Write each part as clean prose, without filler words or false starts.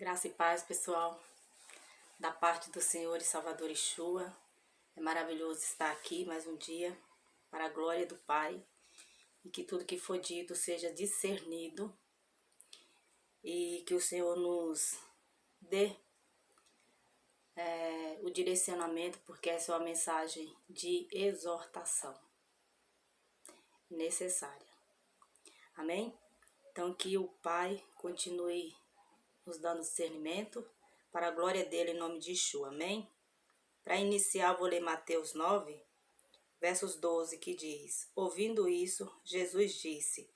Graça e paz, pessoal, da parte do Senhor e Salvador Yeshua. É maravilhoso estar aqui mais um dia, para a glória do Pai, e que tudo que for dito seja discernido, e que o Senhor nos dê o direcionamento, porque essa é uma mensagem de exortação necessária. Amém? Então que o Pai continue nos dando discernimento, para a glória dele, em nome de Yeshua. Amém? Para iniciar, vou ler Mateus 9, versos 12, que diz: Ouvindo isso, Jesus disse: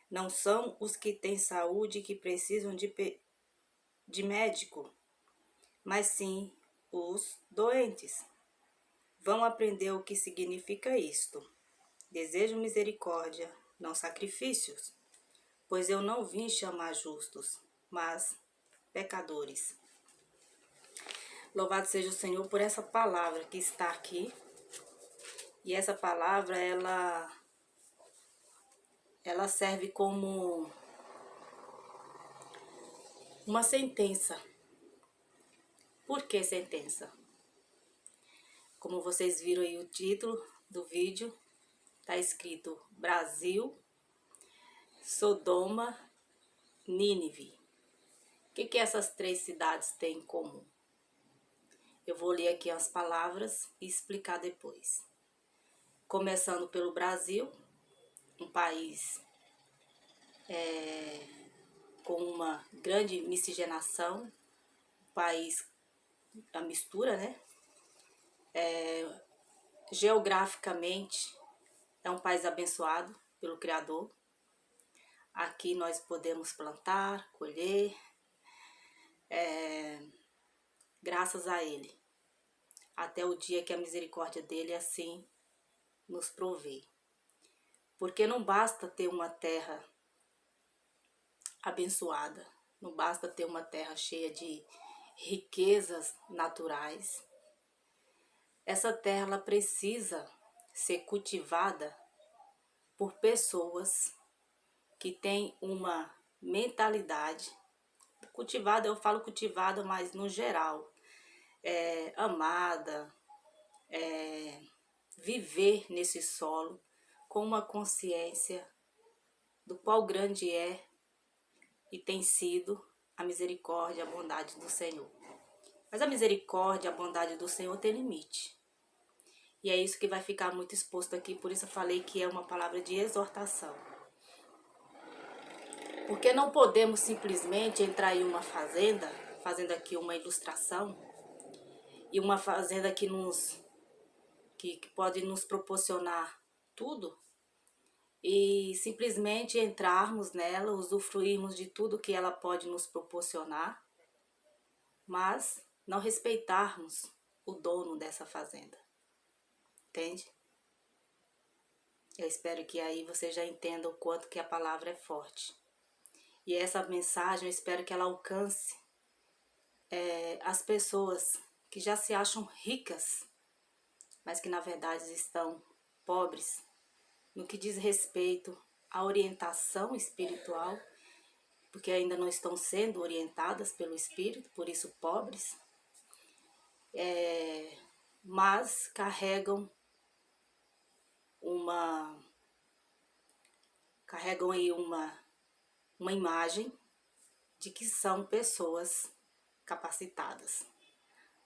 Não são os que têm saúde que precisam de médico, mas sim os doentes. Vão aprender o que significa isto. Desejo misericórdia, não sacrifícios, pois eu não vim chamar justos, mas pecadores. Louvado seja o Senhor por essa palavra que está aqui. E essa palavra, ela serve como uma sentença. Por que sentença? Como vocês viram aí o título do vídeo, está escrito Brasil, Sodoma, Nínive. O que essas três cidades têm em comum? Eu vou ler aqui as palavras e explicar depois. Começando pelo Brasil, um país com uma grande miscigenação, um país, a mistura, né? Geograficamente, é um país abençoado pelo Criador. Aqui nós podemos plantar, colher, graças a Ele, até o dia que a misericórdia dele assim nos provê. Porque não basta ter uma terra abençoada, não basta ter uma terra cheia de riquezas naturais. Essa terra ela precisa ser cultivada por pessoas que têm uma mentalidade cultivada, eu falo cultivada, mas no geral, amada, viver nesse solo com uma consciência do qual grande é e tem sido a misericórdia, a bondade do Senhor. Mas a misericórdia, a bondade do Senhor tem limite. E é isso que vai ficar muito exposto aqui, por isso eu falei que é uma palavra de exortação. Porque não podemos simplesmente entrar em uma fazenda, fazendo aqui uma ilustração, e uma fazenda que pode nos proporcionar tudo, e simplesmente entrarmos nela, usufruirmos de tudo que ela pode nos proporcionar, mas não respeitarmos o dono dessa fazenda. Entende? Eu espero que aí você já entenda o quanto que a palavra é forte. E essa mensagem, eu espero que ela alcance as pessoas que já se acham ricas, mas que na verdade estão pobres no que diz respeito à orientação espiritual, porque ainda não estão sendo orientadas pelo Espírito, por isso pobres, mas carregam aí uma imagem de que são pessoas capacitadas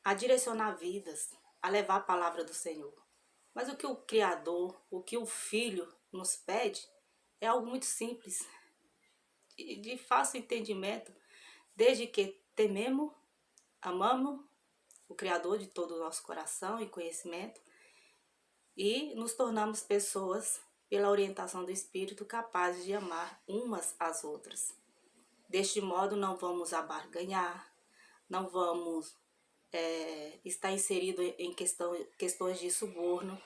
a direcionar vidas, a levar a palavra do Senhor. Mas o que o Criador, o que o Filho nos pede é algo muito simples, de fácil entendimento, desde que tememos, amamos o Criador de todo o nosso coração e conhecimento e nos tornamos pessoas, pela orientação do Espírito, capazes de amar umas às outras. Deste modo não vamos abarganhar, não vamos estar inserido em questões de suborno.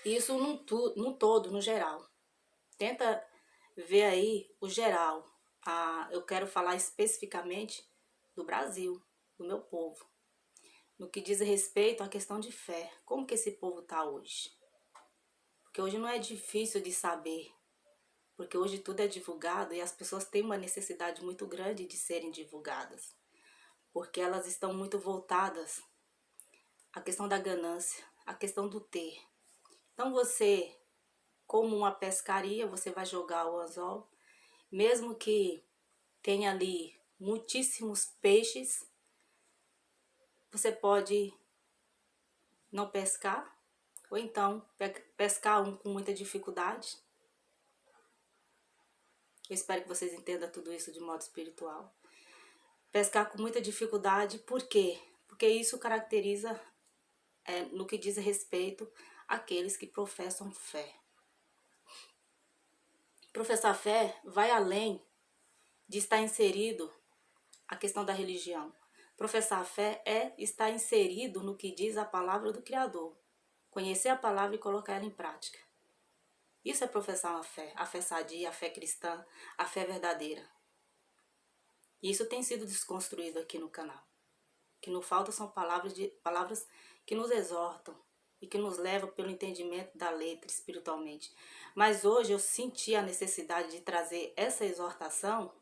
Isso no todo, no geral. Tenta ver aí o geral. Eu quero falar especificamente do Brasil, do meu povo. No que diz respeito à questão de fé. Como que esse povo está hoje? Porque hoje não é difícil de saber. porque hoje tudo é divulgado e as pessoas têm uma necessidade muito grande de serem divulgadas, porque elas estão muito voltadas à questão da ganância, à questão do ter. Então você, como uma pescaria, você vai jogar o anzol, mesmo que tenha ali muitíssimos peixes, você pode não pescar, ou então pescar um com muita dificuldade. Eu espero que vocês entendam tudo isso de modo espiritual. Pescar com muita dificuldade, por quê? Porque isso caracteriza, no que diz respeito àqueles que professam fé. Professar fé vai além de estar inserido a questão da religião. Professar a fé é estar inserido no que diz a palavra do Criador. Conhecer a palavra e colocar ela em prática. Isso é professar uma fé, a fé sadia, a fé cristã, a fé verdadeira. E isso tem sido desconstruído aqui no canal. O que nos falta são palavras que nos exortam e que nos levam pelo entendimento da letra espiritualmente. Mas hoje eu senti a necessidade de trazer essa exortação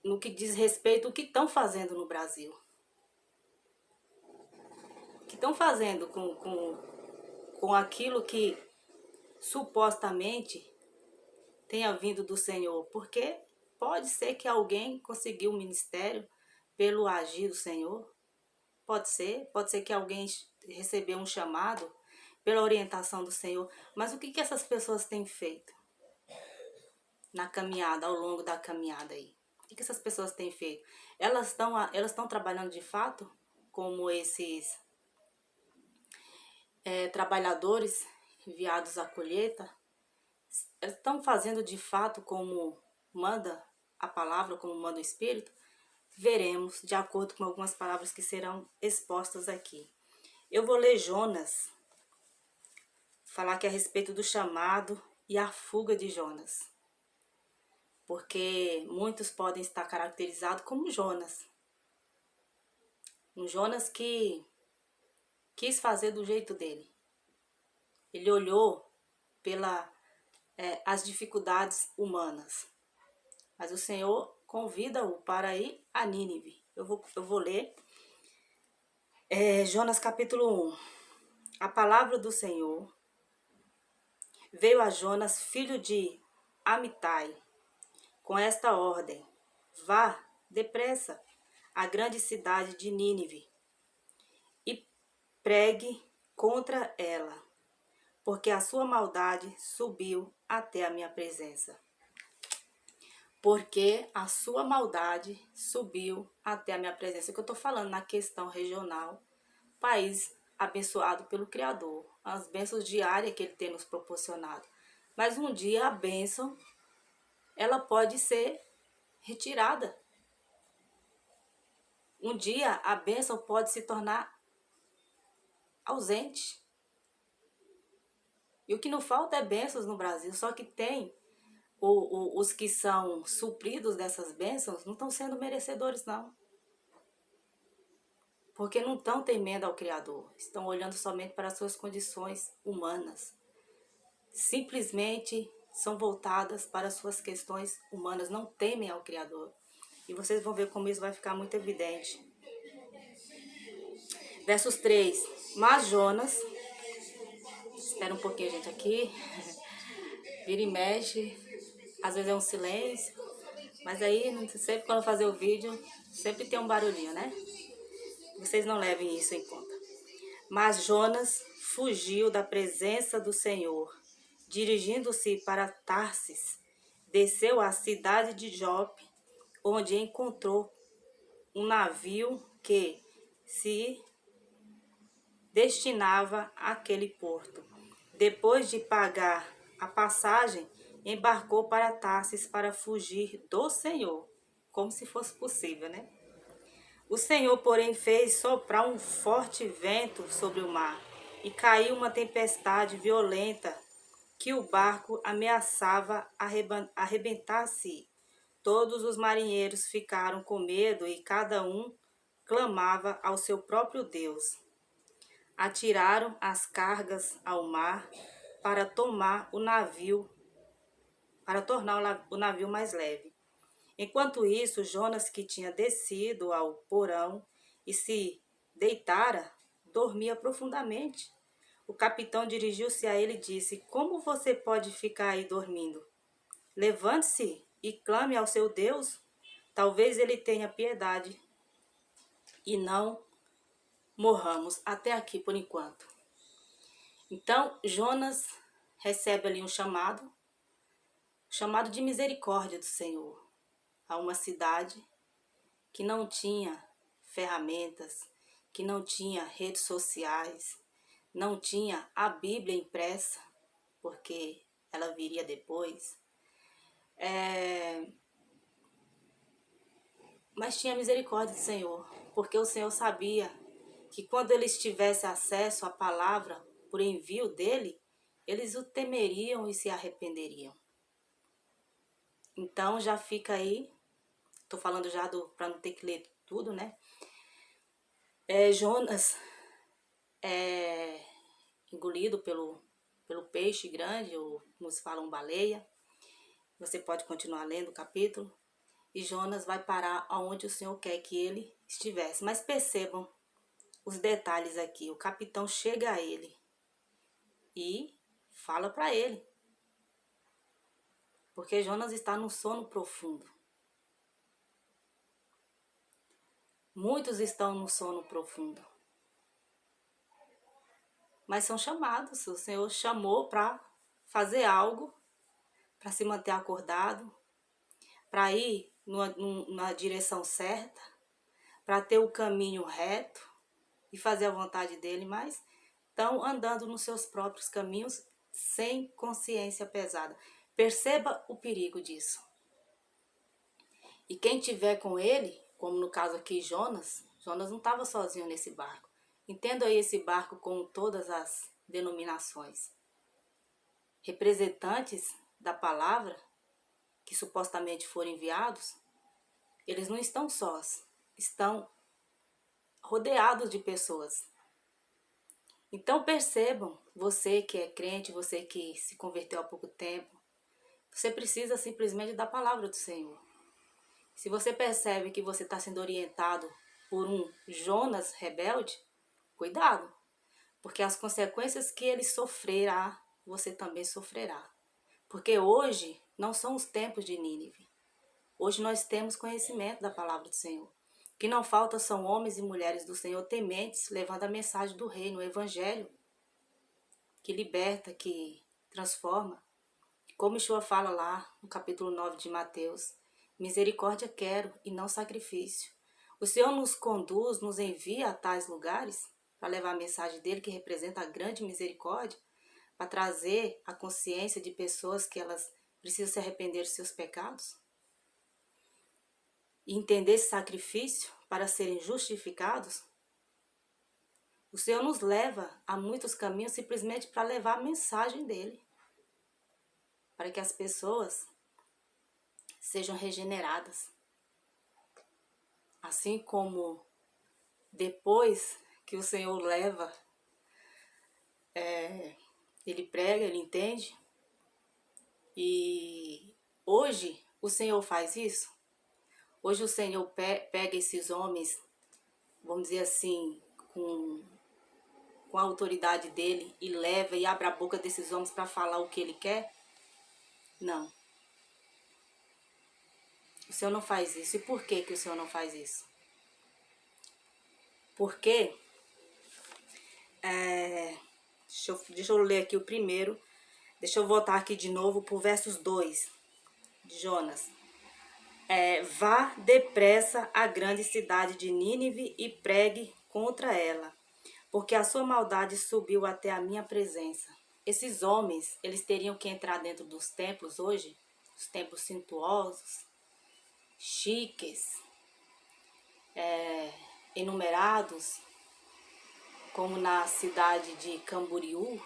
no que diz respeito ao que estão fazendo no Brasil. O que estão fazendo com aquilo que supostamente tenha vindo do Senhor. Porque pode ser que alguém conseguiu o ministério pelo agir do Senhor. Pode ser que alguém recebeu um chamado pela orientação do Senhor. Mas o que essas pessoas têm feito na caminhada, ao longo da caminhada aí? O que essas pessoas têm feito? Elas estão trabalhando de fato como esses trabalhadores enviados à colheita? Elas estão fazendo de fato como manda a palavra, como manda o Espírito? Veremos, de acordo com algumas palavras que serão expostas aqui. Eu vou ler Jonas, falar aqui a respeito do chamado e a fuga de Jonas. Porque muitos podem estar caracterizados como Jonas. Um Jonas que quis fazer do jeito dele. Ele olhou as dificuldades humanas. Mas o Senhor convida-o para ir a Nínive. Eu vou ler Jonas capítulo 1. A palavra do Senhor veio a Jonas, filho de Amitai, com esta ordem: vá depressa à grande cidade de Nínive e pregue contra ela, porque a sua maldade subiu até a minha presença. Porque a sua maldade subiu até a minha presença. O que eu estou falando na questão regional, país abençoado pelo Criador, as bênçãos diárias que Ele tem nos proporcionado. Mas um dia a bênção, ela pode ser retirada. Um dia a bênção pode se tornar ausente. E o que não falta é bênçãos no Brasil, só que tem os que são supridos dessas bênçãos não estão sendo merecedores, não. Porque não estão temendo ao Criador, estão olhando somente para as suas condições humanas. Simplesmente são voltadas para as suas questões humanas, não temem ao Criador. E vocês vão ver como isso vai ficar muito evidente. Versos 3. Mas Jonas, espera um pouquinho, gente, aqui, vira e mexe, às vezes é um silêncio, mas aí, sempre quando eu fazer o vídeo, sempre tem um barulhinho, né? Vocês não levem isso em conta. Mas Jonas fugiu da presença do Senhor, dirigindo-se para Tarsis, desceu à cidade de Jope, onde encontrou um navio que se destinava àquele porto. Depois de pagar a passagem, embarcou para Tarsis para fugir do Senhor, como se fosse possível, né? O Senhor, porém, fez soprar um forte vento sobre o mar e caiu uma tempestade violenta que o barco ameaçava arrebentar-se. Todos os marinheiros ficaram com medo e cada um clamava ao seu próprio Deus. Atiraram as cargas ao mar para tomar o navio para tornar o navio mais leve. Enquanto isso, Jonas, que tinha descido ao porão e se deitara, dormia profundamente. O capitão dirigiu-se a ele e disse: Como você pode ficar aí dormindo? Levante-se e clame ao seu Deus. Talvez ele tenha piedade e não morramos. Até aqui por enquanto. Então, Jonas recebe ali um chamado de misericórdia do Senhor, a uma cidade que não tinha ferramentas, que não tinha redes sociais, não tinha a Bíblia impressa, porque ela viria depois. Mas tinha misericórdia do Senhor, porque o Senhor sabia que quando eles tivessem acesso à palavra por envio dele, eles o temeriam e se arrependeriam. Então já fica aí, tô falando já para não ter que ler tudo, né? Jonas é engolido pelo peixe grande, ou como se fala, baleia. Você pode continuar lendo o capítulo. E Jonas vai parar aonde o Senhor quer que ele estivesse. Mas percebam os detalhes aqui. O capitão chega a ele e fala para ele. Porque Jonas está num sono profundo. Muitos estão no sono profundo. Mas são chamados. O Senhor chamou para fazer algo, para se manter acordado, para ir na direção certa, para ter o caminho reto e fazer a vontade dele, mas estão andando nos seus próprios caminhos sem consciência pesada. Perceba o perigo disso. E quem tiver com ele, como no caso aqui Jonas não estava sozinho nesse barco. Entenda aí esse barco com todas as denominações. Representantes da palavra, que supostamente foram enviados, eles não estão sós, estão rodeados de pessoas. Então percebam, você que é crente, você que se converteu há pouco tempo, você precisa simplesmente da palavra do Senhor. Se você percebe que você está sendo orientado por um Jonas rebelde, cuidado, porque as consequências que ele sofrerá, você também sofrerá. Porque hoje não são os tempos de Nínive. Hoje nós temos conhecimento da palavra do Senhor. O que não falta são homens e mulheres do Senhor tementes, levando a mensagem do reino, o evangelho, que liberta, que transforma. Como Yeshua fala lá no capítulo 9 de Mateus, misericórdia quero e não sacrifício. O Senhor nos conduz, nos envia a tais lugares para levar a mensagem dele, que representa a grande misericórdia, para trazer a consciência de pessoas que elas precisam se arrepender de seus pecados e entender esse sacrifício para serem justificados. O Senhor nos leva a muitos caminhos simplesmente para levar a mensagem dele, para que as pessoas sejam regeneradas. Assim como depois que o Senhor leva, ele prega, ele entende. E hoje o Senhor faz isso. Hoje o Senhor pega esses homens, vamos dizer assim, com a autoridade dele e leva e abre a boca desses homens para falar o que ele quer? Não. O Senhor não faz isso. E por que o Senhor não faz isso? Porque, deixa eu ler aqui o primeiro, deixa eu voltar aqui de novo para o versos 2 de Jonas. Vá depressa à grande cidade de Nínive e pregue contra ela, porque a sua maldade subiu até a minha presença. Esses homens, eles teriam que entrar dentro dos templos hoje, os templos suntuosos, chiques, enumerados, como na cidade de Camboriú.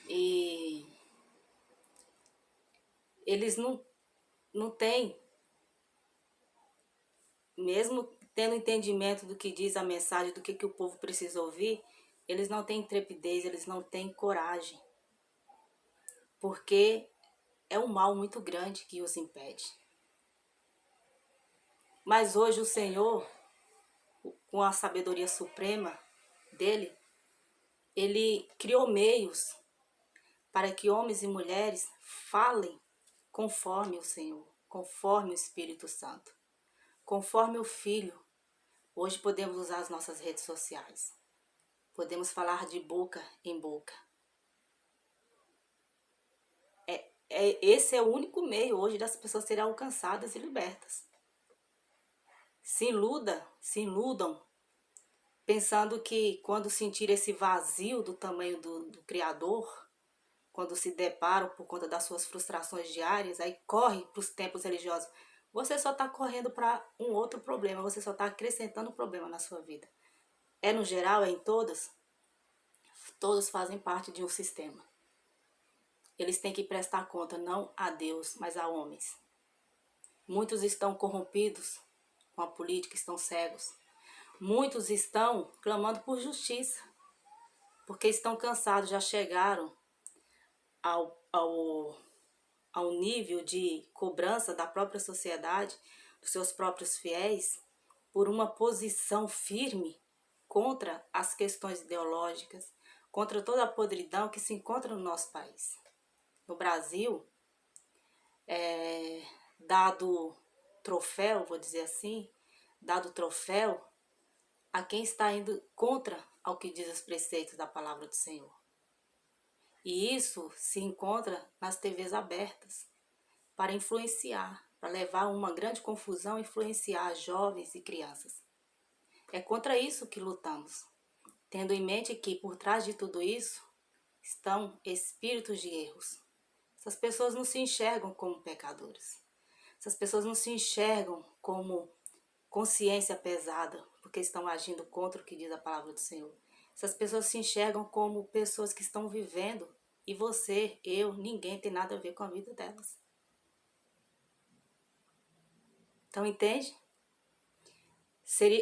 E eles não têm, mesmo tendo entendimento do que diz a mensagem, do que o povo precisa ouvir, eles não têm intrepidez, eles não têm coragem. porque é um mal muito grande que os impede. Mas hoje o Senhor, com a sabedoria suprema dele, ele criou meios para que homens e mulheres falem conforme o Senhor, conforme o Espírito Santo, conforme o Filho. Hoje podemos usar as nossas redes sociais. Podemos falar de boca em boca. Esse é o único meio hoje das pessoas serem alcançadas e libertas. Se iludam, pensando que quando sentir esse vazio do tamanho do Criador, quando se deparam por conta das suas frustrações diárias, aí corre para os templos religiosos. Você só está correndo para um outro problema, você só está acrescentando um problema na sua vida. É no geral, é em todas? Todos fazem parte de um sistema. Eles têm que prestar conta não a Deus, mas a homens. Muitos estão corrompidos com a política, estão cegos. Muitos estão clamando por justiça, porque estão cansados, já chegaram ao nível de cobrança da própria sociedade, dos seus próprios fiéis, por uma posição firme contra as questões ideológicas, contra toda a podridão que se encontra no nosso país. No Brasil, dado troféu, vou dizer assim, dado troféu a quem está indo contra ao que diz os preceitos da palavra do Senhor. E isso se encontra nas TVs abertas, para influenciar, para levar uma grande confusão, influenciar jovens e crianças. É contra isso que lutamos, tendo em mente que por trás de tudo isso estão espíritos de erros. Essas pessoas não se enxergam como pecadores. Essas pessoas não se enxergam como consciência pesada, porque estão agindo contra o que diz a palavra do Senhor. Essas pessoas se enxergam como pessoas que estão vivendo, e você, eu, ninguém tem nada a ver com a vida delas. Então, entende?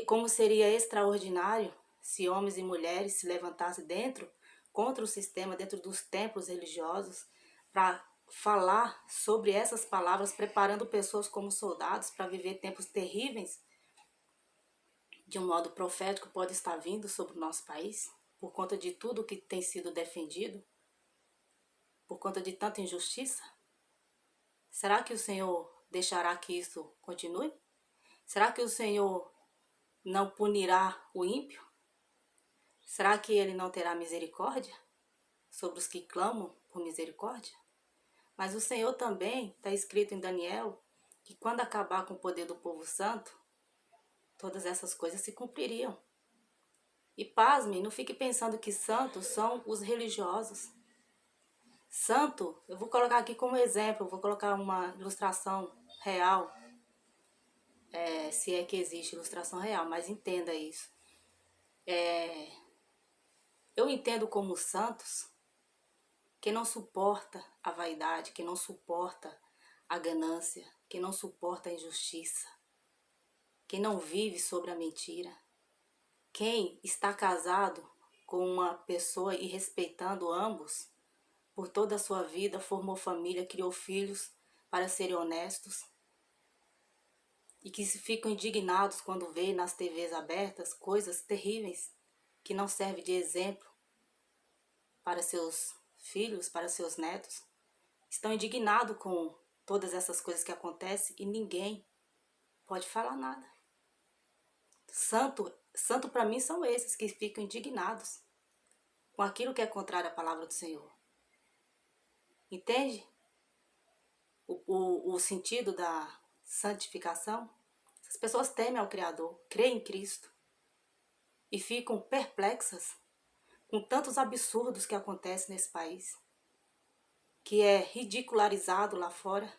Como seria extraordinário se homens e mulheres se levantassem contra o sistema, dentro dos templos religiosos, para falar sobre essas palavras, preparando pessoas como soldados para viver tempos terríveis, de um modo profético, pode estar vindo sobre o nosso país, por conta de tudo que tem sido defendido, por conta de tanta injustiça? Será que o Senhor deixará que isso continue? Será que o Senhor não punirá o ímpio? Será que ele não terá misericórdia sobre os que clamam por misericórdia? Mas o Senhor também, está escrito em Daniel, que quando acabar com o poder do povo santo, todas essas coisas se cumpririam. E pasmem, não fique pensando que santos são os religiosos. Santo, eu vou colocar aqui como exemplo, vou colocar uma ilustração real, se é que existe ilustração real, mas entenda isso. Eu entendo como santos quem não suporta a vaidade, quem não suporta a ganância, quem não suporta a injustiça, quem não vive sobre a mentira, quem está casado com uma pessoa e respeitando ambos por toda a sua vida, formou família, criou filhos para serem honestos, e que se ficam indignados quando vê nas TVs abertas coisas terríveis que não servem de exemplo para seus filhos, para seus netos. Estão indignados com todas essas coisas que acontecem e ninguém pode falar nada. Santo para mim são esses que ficam indignados com aquilo que é contrário à palavra do Senhor. Entende o sentido da santificação? As pessoas temem ao Criador, creem em Cristo e ficam perplexas com tantos absurdos que acontecem nesse país, que é ridicularizado lá fora,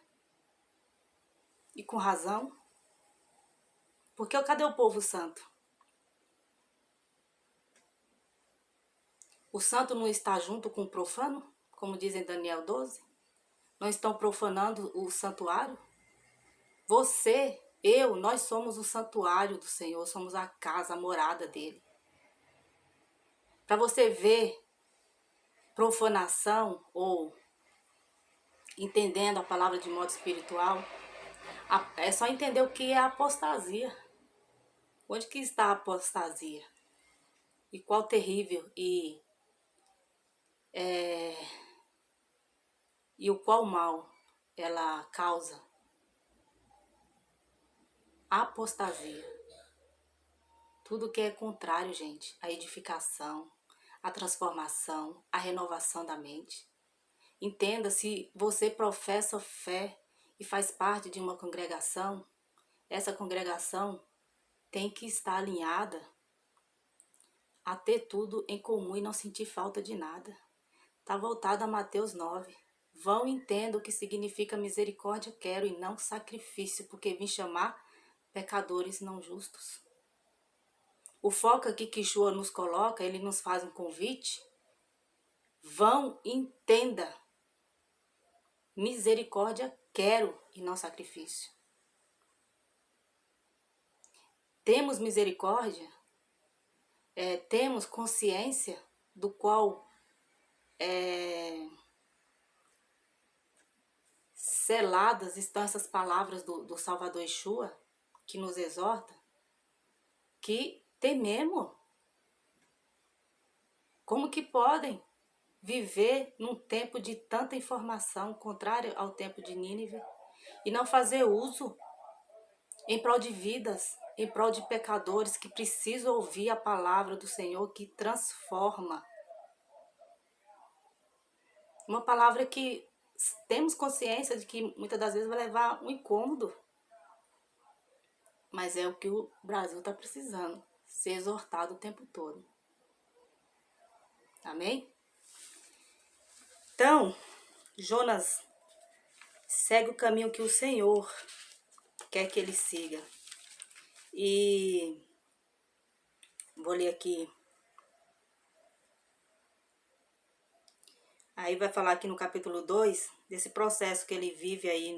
e com razão. Porque cadê o povo santo? O santo não está junto com o profano, como diz em Daniel 12? Não estão profanando o santuário? Você, eu, nós somos o santuário do Senhor, somos a casa, a morada dele. Para você ver profanação ou entendendo a palavra de modo espiritual, é só entender o que é apostasia. Onde que está a apostasia? E qual terrível e o qual mal ela causa? A apostasia. Tudo que é contrário, gente, à edificação, à transformação, à renovação da mente. Entenda, se você professa fé e faz parte de uma congregação, essa congregação tem que estar alinhada a ter tudo em comum e não sentir falta de nada. Está voltado a Mateus 9. Vão e entendam o que significa misericórdia quero e não sacrifício, porque vim chamar pecadores não justos. O foco aqui que Yeshua nos coloca, ele nos faz um convite. Vão e entenda. Misericórdia quero e não sacrifício. Temos misericórdia? Temos consciência do qual seladas estão essas palavras do Salvador Yeshua, que nos exorta? Que tememos. Como que podem viver num tempo de tanta informação, contrário ao tempo de Nínive, e não fazer uso em prol de vidas, em prol de pecadores que precisam ouvir a palavra do Senhor que transforma? Uma palavra que temos consciência de que muitas das vezes vai levar um incômodo, mas é o que o Brasil está precisando, ser exortado o tempo todo. Amém? Então, Jonas segue o caminho que o Senhor quer que ele siga. E vou ler aqui. Aí vai falar aqui no capítulo 2, desse processo que ele vive aí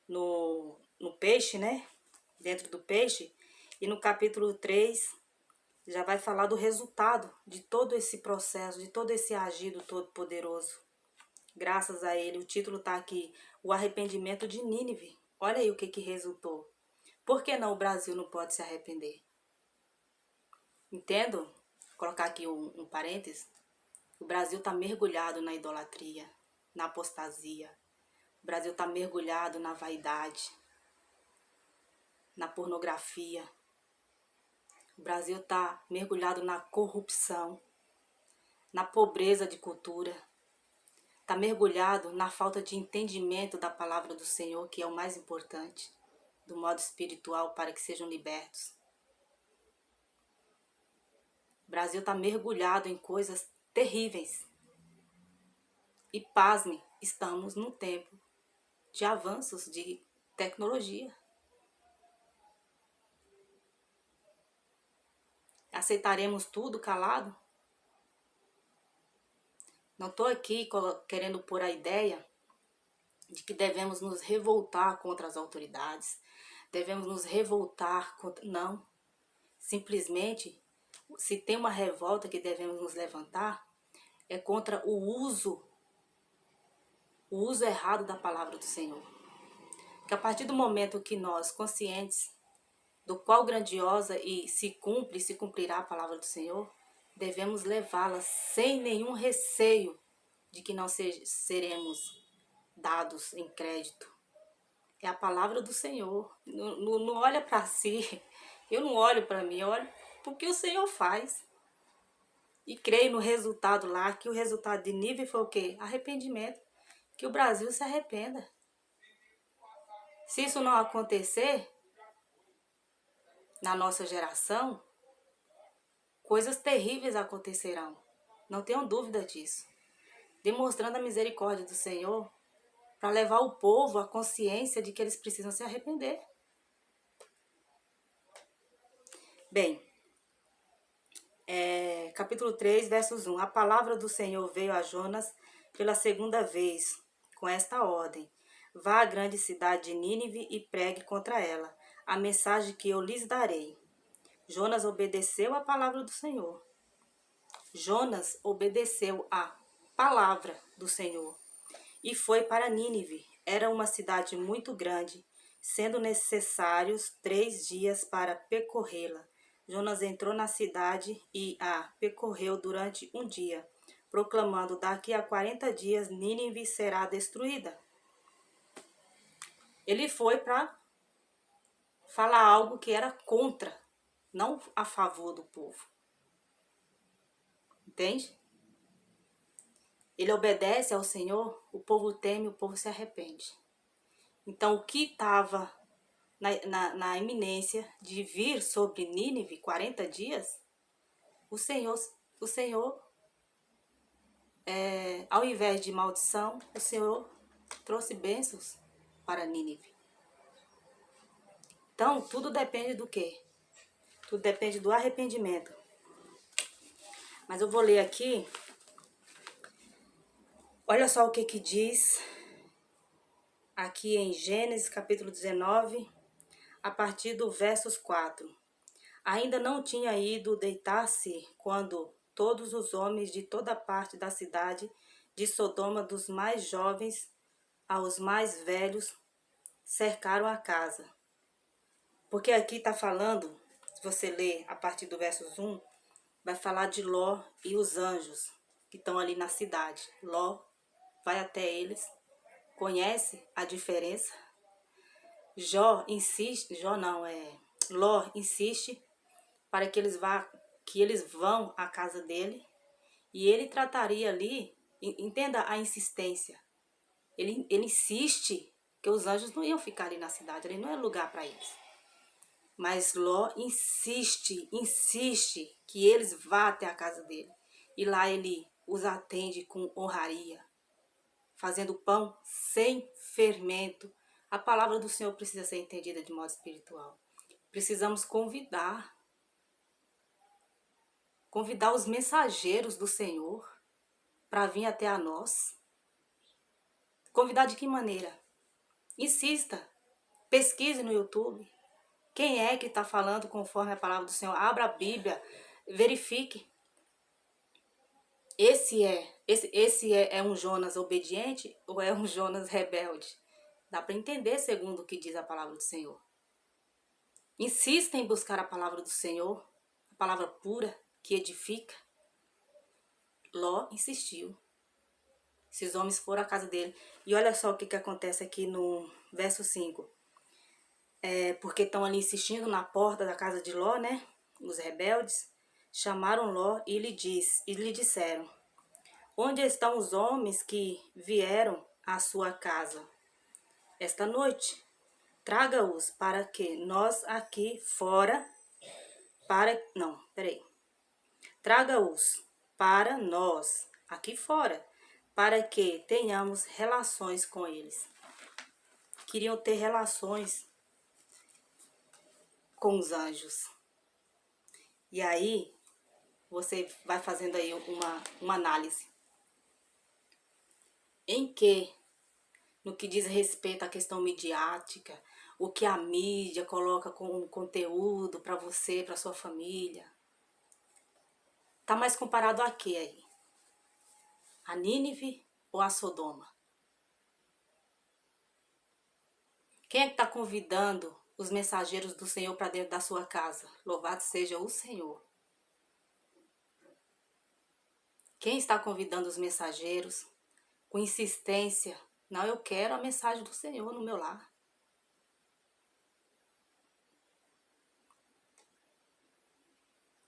no peixe, né? Dentro do peixe. E no capítulo 3, já vai falar do resultado de todo esse processo, de todo esse agir do Todo-Poderoso. Graças a ele, o título está aqui, o arrependimento de Nínive. Olha aí o que resultou. Por que não o Brasil não pode se arrepender? Entendo? Vou colocar aqui um parênteses. O Brasil está mergulhado na idolatria, na apostasia. O Brasil está mergulhado na vaidade, na pornografia. O Brasil está mergulhado na corrupção, na pobreza de cultura. Está mergulhado na falta de entendimento da palavra do Senhor, que é o mais importante, do modo espiritual, para que sejam libertos. O Brasil está mergulhado em coisas terríveis. E pasme, estamos num tempo de avanços de tecnologia. Aceitaremos tudo calado? Não estou aqui querendo pôr a ideia de que devemos nos revoltar contra as autoridades, devemos nos revoltar contra... Não. Simplesmente, se tem uma revolta que devemos nos levantar, é contra o uso errado da palavra do Senhor. Que a partir do momento que nós, conscientes do qual grandiosa e se cumprirá a palavra do Senhor, devemos levá-la sem nenhum receio de que não seremos dados em crédito. É a palavra do Senhor. Não olha para si, eu não olho para mim, eu olho para o que o Senhor faz. E creio no resultado lá, que o resultado de Nínive foi o quê? Arrependimento. Que o Brasil se arrependa. Se isso não acontecer na nossa geração, coisas terríveis acontecerão. Não tenham dúvida disso. Demonstrando a misericórdia do Senhor para levar o povo à consciência de que eles precisam se arrepender. Bem, capítulo 3, versos 1. A palavra do Senhor veio a Jonas pela segunda vez, com esta ordem: vá à grande cidade de Nínive e pregue contra ela a mensagem que eu lhes darei. Jonas obedeceu à palavra do Senhor. Jonas obedeceu à palavra do Senhor. e foi para Nínive. Era uma cidade muito grande, sendo necessários 3 dias para percorrê-la. Jonas entrou na cidade e a percorreu durante um dia, proclamando: daqui a 40 dias Nínive será destruída. Ele foi para falar algo que era contra, não a favor do povo. Entende? Ele obedece ao Senhor, o povo teme, o povo se arrepende. Então, o que estava na iminência de vir sobre Nínive 40 dias, o Senhor ao invés de maldição, o Senhor trouxe bênçãos para Nínive. Então, tudo depende do quê? Tudo depende do arrependimento. Mas eu vou ler aqui. Olha só o que diz aqui em Gênesis capítulo 19, a partir do versos 4. Ainda não tinha ido deitar-se quando todos os homens de toda parte da cidade de Sodoma, dos mais jovens aos mais velhos, cercaram a casa. Porque aqui está falando, se você ler a partir do versos 1, vai falar de Ló e os anjos que estão ali na cidade. Ló vai até eles, conhece a diferença. Ló insiste para que eles vão à casa dele, e ele trataria ali, entenda a insistência. Ele insiste que os anjos não iam ficar ali na cidade, ali não é lugar para eles. Mas Ló insiste que eles vá até a casa dele. E lá ele os atende com honraria, fazendo pão sem fermento. A palavra do Senhor precisa ser entendida de modo espiritual. Precisamos convidar os mensageiros do Senhor para vir até a nós. Convidar de que maneira? Insista, pesquise no YouTube. Quem é que está falando conforme a palavra do Senhor? Abra a Bíblia, verifique. Esse é um Jonas obediente ou é um Jonas rebelde? Dá para entender segundo o que diz a palavra do Senhor. Insista em buscar a palavra do Senhor, a palavra pura que edifica. Ló insistiu. Esses homens foram à casa dele. E olha só o que acontece aqui no verso 5. Porque estão ali insistindo na porta da casa de Ló, né? Os rebeldes chamaram Ló e lhe disseram: onde estão os homens que vieram à sua casa esta noite? Traga-os para que nós aqui fora Traga-os para nós aqui fora, para que tenhamos relações com eles. Queriam ter relações com com os anjos. E aí, você vai fazendo aí uma análise. No que diz respeito à questão midiática, o que a mídia coloca como conteúdo para você, para sua família, tá mais comparado a quê aí? A Nínive ou a Sodoma? Quem é que está convidando os mensageiros do Senhor para dentro da sua casa? Louvado seja o Senhor. Quem está convidando os mensageiros com insistência? Não, eu quero a mensagem do Senhor no meu lar.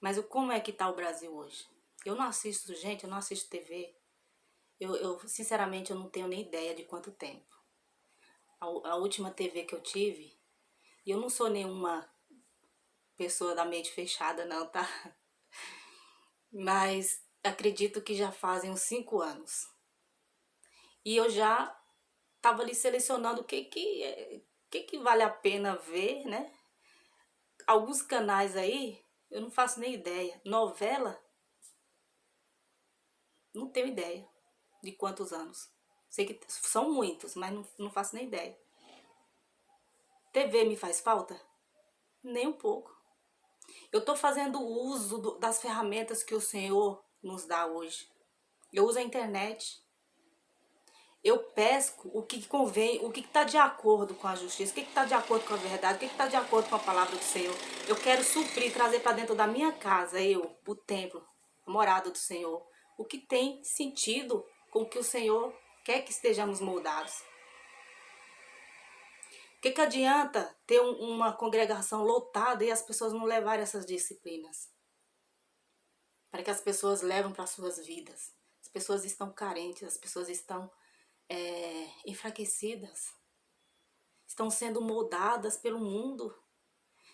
Mas como é que está o Brasil hoje? Eu não assisto TV. Sinceramente, eu não tenho nem ideia de quanto tempo. A última TV que eu tive, e eu não sou nenhuma pessoa da mente fechada não, tá? Mas acredito que já fazem uns 5 anos. E eu já estava ali selecionando o que vale a pena ver, né? Alguns canais aí, eu não faço nem ideia. Novela, não tenho ideia de quantos anos. Sei que são muitos, mas não faço nem ideia. TV me faz falta? Nem um pouco. Eu estou fazendo uso das ferramentas que o Senhor nos dá hoje. Eu uso a internet. Eu pesco o que convém, o que está de acordo com a justiça, o que está de acordo com a verdade, o que está de acordo com a palavra do Senhor. Eu quero suprir, trazer para dentro da minha casa, o templo, a morada do Senhor, o que tem sentido com o que o Senhor quer que estejamos moldados. O que adianta ter uma congregação lotada e as pessoas não levarem essas disciplinas? Para que as pessoas levam para as suas vidas. As pessoas estão carentes, as pessoas estão enfraquecidas. Estão sendo moldadas pelo mundo.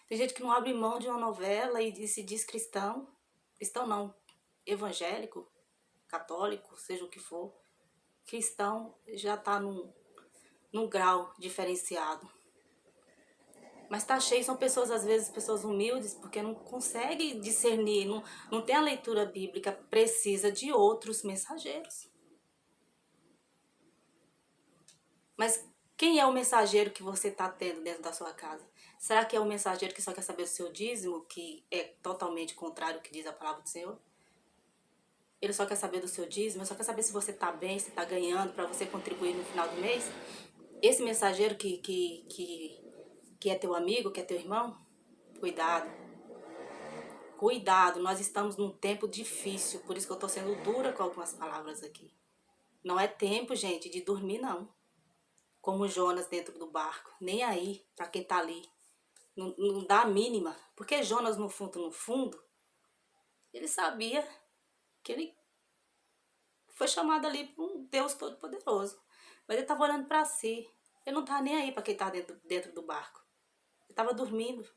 Tem gente que não abre mão de uma novela e se diz cristão. Cristão não, evangélico, católico, seja o que for. Cristão já está num grau diferenciado. Mas tá cheio, são pessoas, às vezes, pessoas humildes, porque não conseguem discernir, não tem a leitura bíblica, precisa de outros mensageiros. Mas quem é o mensageiro que você está tendo dentro da sua casa? Será que é o mensageiro que só quer saber do seu dízimo, que é totalmente contrário ao que diz a palavra do Senhor? Ele só quer saber do seu dízimo, ele só quer saber se você está bem, se está ganhando, para você contribuir no final do mês? Esse mensageiro que é teu amigo, que é teu irmão? Cuidado. Cuidado, nós estamos num tempo difícil, por isso que eu estou sendo dura com algumas palavras aqui. Não é tempo, gente, de dormir, não. Como Jonas dentro do barco, nem aí para quem tá ali. Não dá a mínima, porque Jonas no fundo, ele sabia que ele foi chamado ali por um Deus todo-poderoso. Mas ele estava olhando para si, ele não estava nem aí para quem tá dentro do barco. Ele estava dormindo.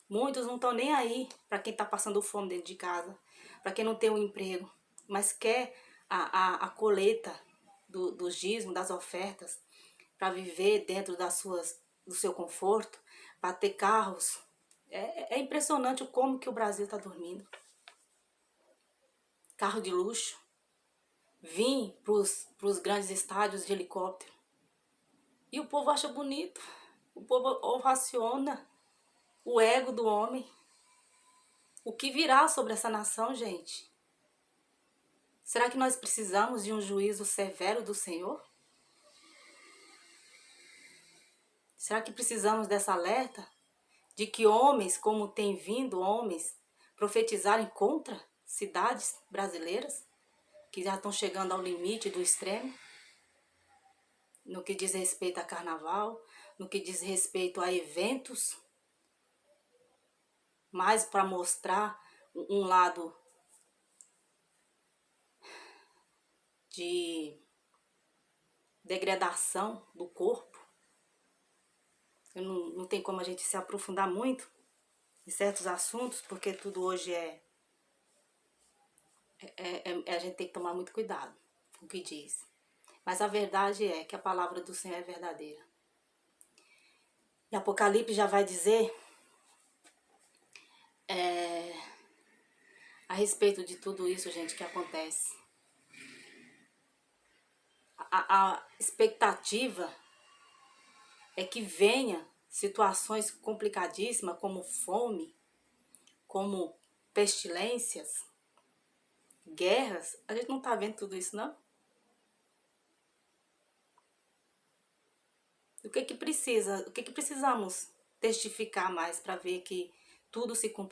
Muitos não estão nem aí para quem está passando fome dentro de casa, para quem não tem um emprego, mas quer a colheita dos dízimos, das ofertas, para viver dentro do seu conforto, para ter carros. É impressionante como que o Brasil está dormindo. Carro de luxo. Vim para os grandes estádios de helicóptero. E o povo acha bonito. O povo ovaciona o ego do homem. O que virá sobre essa nação, gente? Será que nós precisamos de um juízo severo do Senhor? Será que precisamos dessa alerta? De que homens, como tem vindo homens, profetizarem contra cidades brasileiras? Que já estão chegando ao limite do extremo? No que diz respeito a carnaval, no que diz respeito a eventos, mais para mostrar um lado de degradação do corpo. Não tem como a gente se aprofundar muito em certos assuntos, porque tudo hoje a gente tem que tomar muito cuidado com o que diz. Mas a verdade é que a palavra do Senhor é verdadeira. E Apocalipse já vai dizer a respeito de tudo isso, gente, que acontece. A expectativa é que venha situações complicadíssimas, como fome, como pestilências, guerras. A gente não está vendo tudo isso, não? O que precisamos testificar mais para ver que tudo se cumpre?